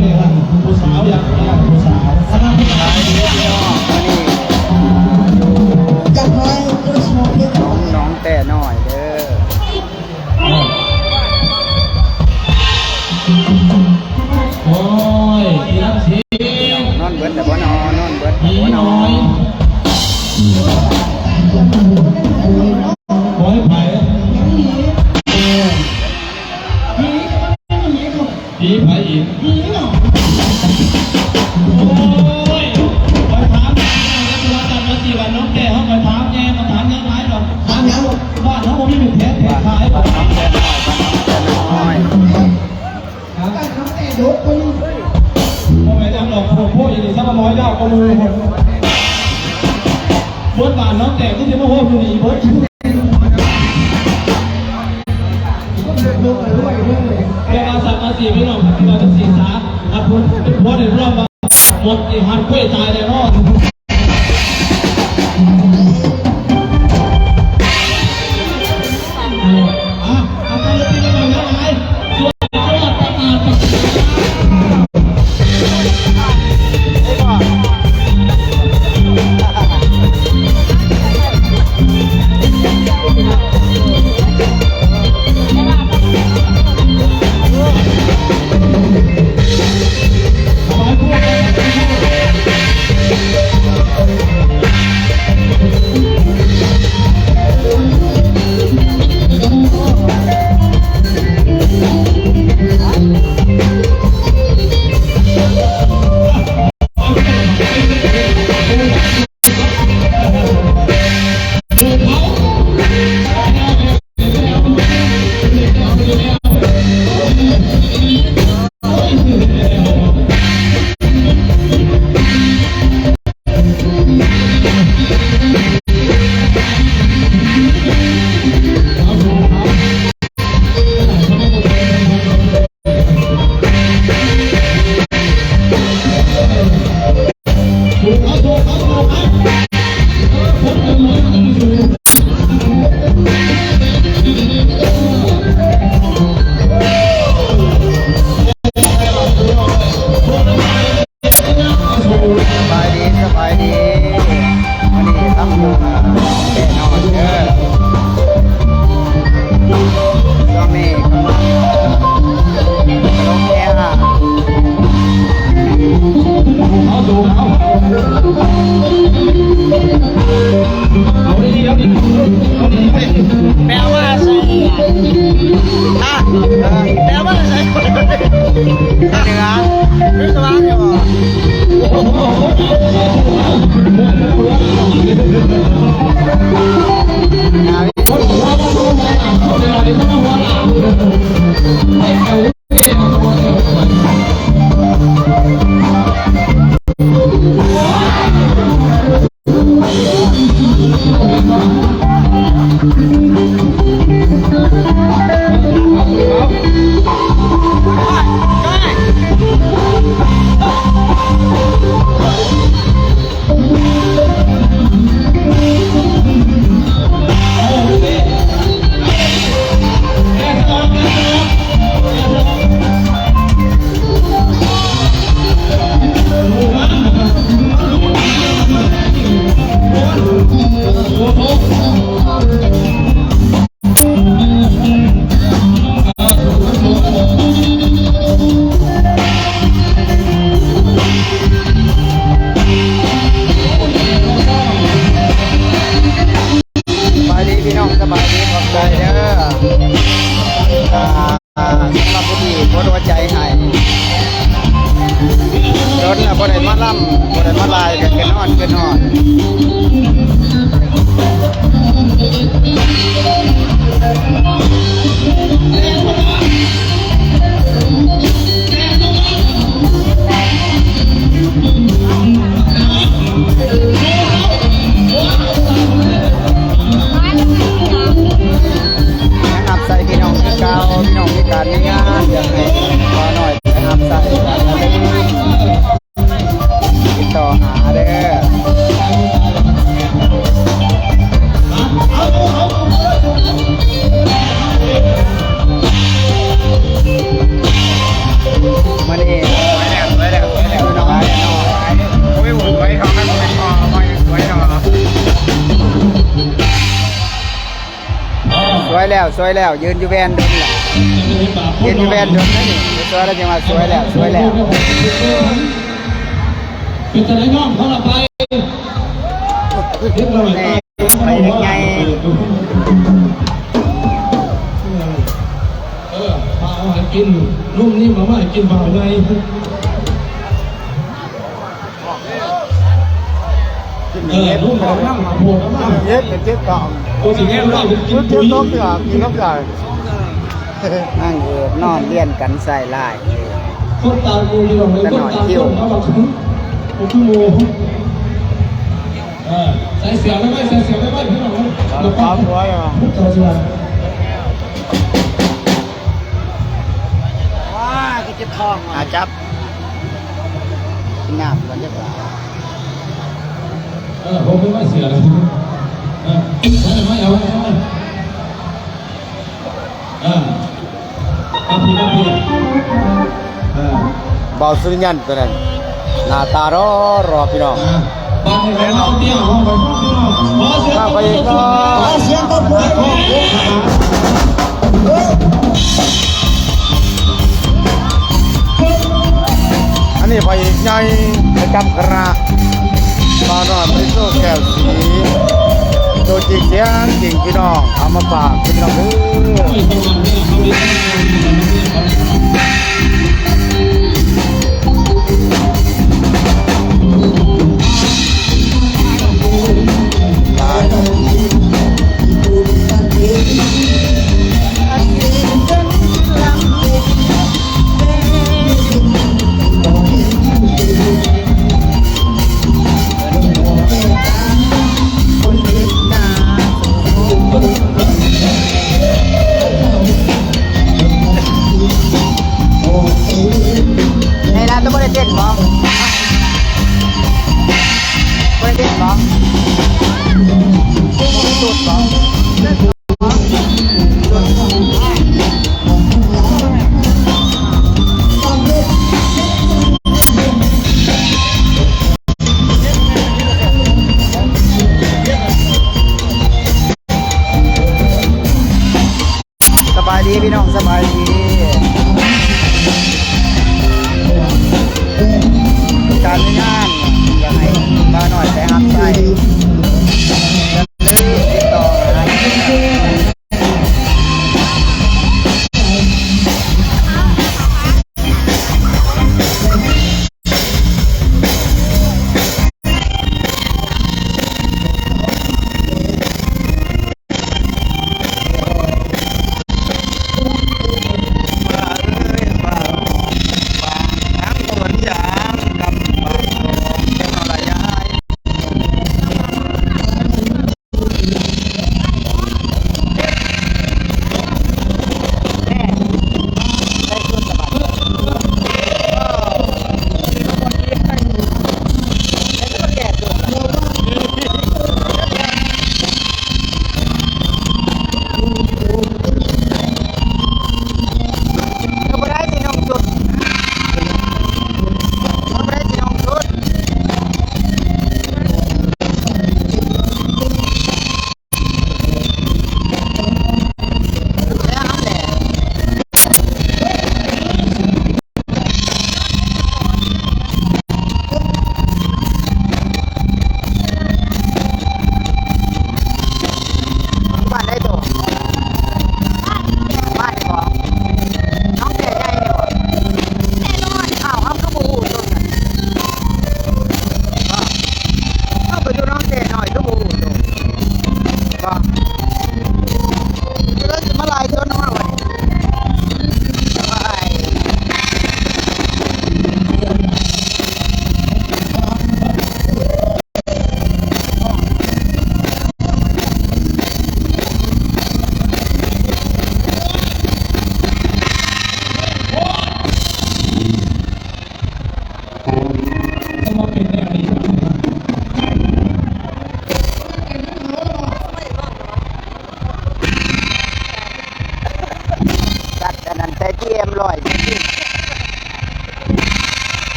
เนี่ยล่ะผู้สาวอย่างนี้ผู้สาวสร้างที่ไหนพี่น้องจะคอยดูชมเรื่องน้องแต่น้อยเด้อโอ้ยพี่น้ำสินอนเบิดแต่บ่นอนนอนเบิดพี่น้อยขอให้ไผ่ผีไผ่อีกผีหรอโอ้ยคอยถามแล้วตัวจันทร์มาสี่วันน้องแก่เขาคอยถามแง่มาถามยังไงหรอถามยังบ้านเขาไม่มีแผลขายบ้านน้องแต่น้อยบ้านน้องแต่น้อยการทำแต่ยกคนพอไม่ทำหรอกพวกอย่างนี้ถ้ามาร้อยดาวก็มือเบิร์ดบานน้องแต่ก็จะมาโหดอยู่นี่เบิร์ดแกอาสาอาสีไม่หรอกเราต้องสีสาอาพุทธเป็นพ่อเด็กรอบหมดไอ้หันกล้วยตายแน่นอนเอาไปเลยที่นี่มาแล้วไงตัวตัวตั้งนานแปลว่าใส่แปลว่าใส่เหนือไม่สว่างอยู่สบายดีขอบใจเด้อสำหรับผู้ที่โพสต์หัวใจให้รถน่ะบ่ได้มาล่ำบ่ได้มาลายกันนอนกันนอนการงานอย่างไรขอหน่อยนะครับใส่ติดต่อหาเด้อ แล้วยืนอยู่แวนดนแหละ ไม่ได้บาป ยืนอยู่แวนดนนั่นนี่สวยแล้วจังว่าสวยแล้ว เป็นแต่ละย่อมเขาละไปเรียบร้อย นี่ไปยังไง พาอาหารกินนุ่มนิ่มมาม่ากินเบาไงนุ่มเบานั่งปวดมาก เย็ดเป็นเจ็ดกล่อง ตัวสิ่งนี้เราเป็นกิน เจ็ ปุ๋ ด ย นกเหรอกินนกใหญ่นั่งอยู่นอนเลี้ยนกันใส่ลาย คนตายกูดีกว่าเลยคนตายคนเขาบอกถึงชั่วโมงใส่เสียไม่ใส่เสียไม่พี่น้องเราปั๊มหัวอย่างพุทธเจ้า ว้าก็เจ็บท้องจับน้ำกันจะเปล่า ผมไม่เสียเลยไม่เอาพี่ เบาสุริยันตัวนั้นหน้าตารอพี่น้อง บ้านในเราเตี้ยห้องไปพี่น้อง ข้าไปอีกก็ เสียงก็พูดเฮ้ย อันนี้ไปอีกใหญ่ประจำคณะมาหน่อยไปโซ่แก้วสีตัวจริงเสียงจริงพี่น้องเอามาฝากพี่น้องเด้อในร้านต้องไม่ได้เต้นบ้องไม่ได้เต้นบ้องสุดบ้องสบายดีพี่น้องสบายดีการงานยังไงมาหน่อยแต่หักใจอย่าลืมติดต่อหาทั้งคนยามกำบัง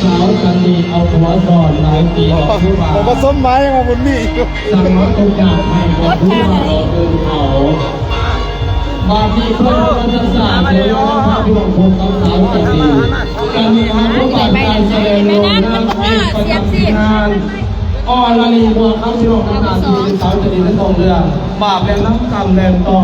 สาวจันนีเอาหัวสอนหลายปีออกผู้บ่าว ผมผสมไม้มาบนนี้อยู่ สั่งรถทุกอย่างให้หมดผู้บ่าวเดินเขาบางทีคนมันจะสาดเดี๋ยวเราพาพี่หลวงพงกับสาวจันนีจันนีมาผู้บ่าวการแสดงลงหน้าเอกประจำงานอ้อละลีบัวครับพี่หลวงขนาดที่สาวจันนีทั้งสองเรื่องบาปแรงน้ำกรรมแรงต่อ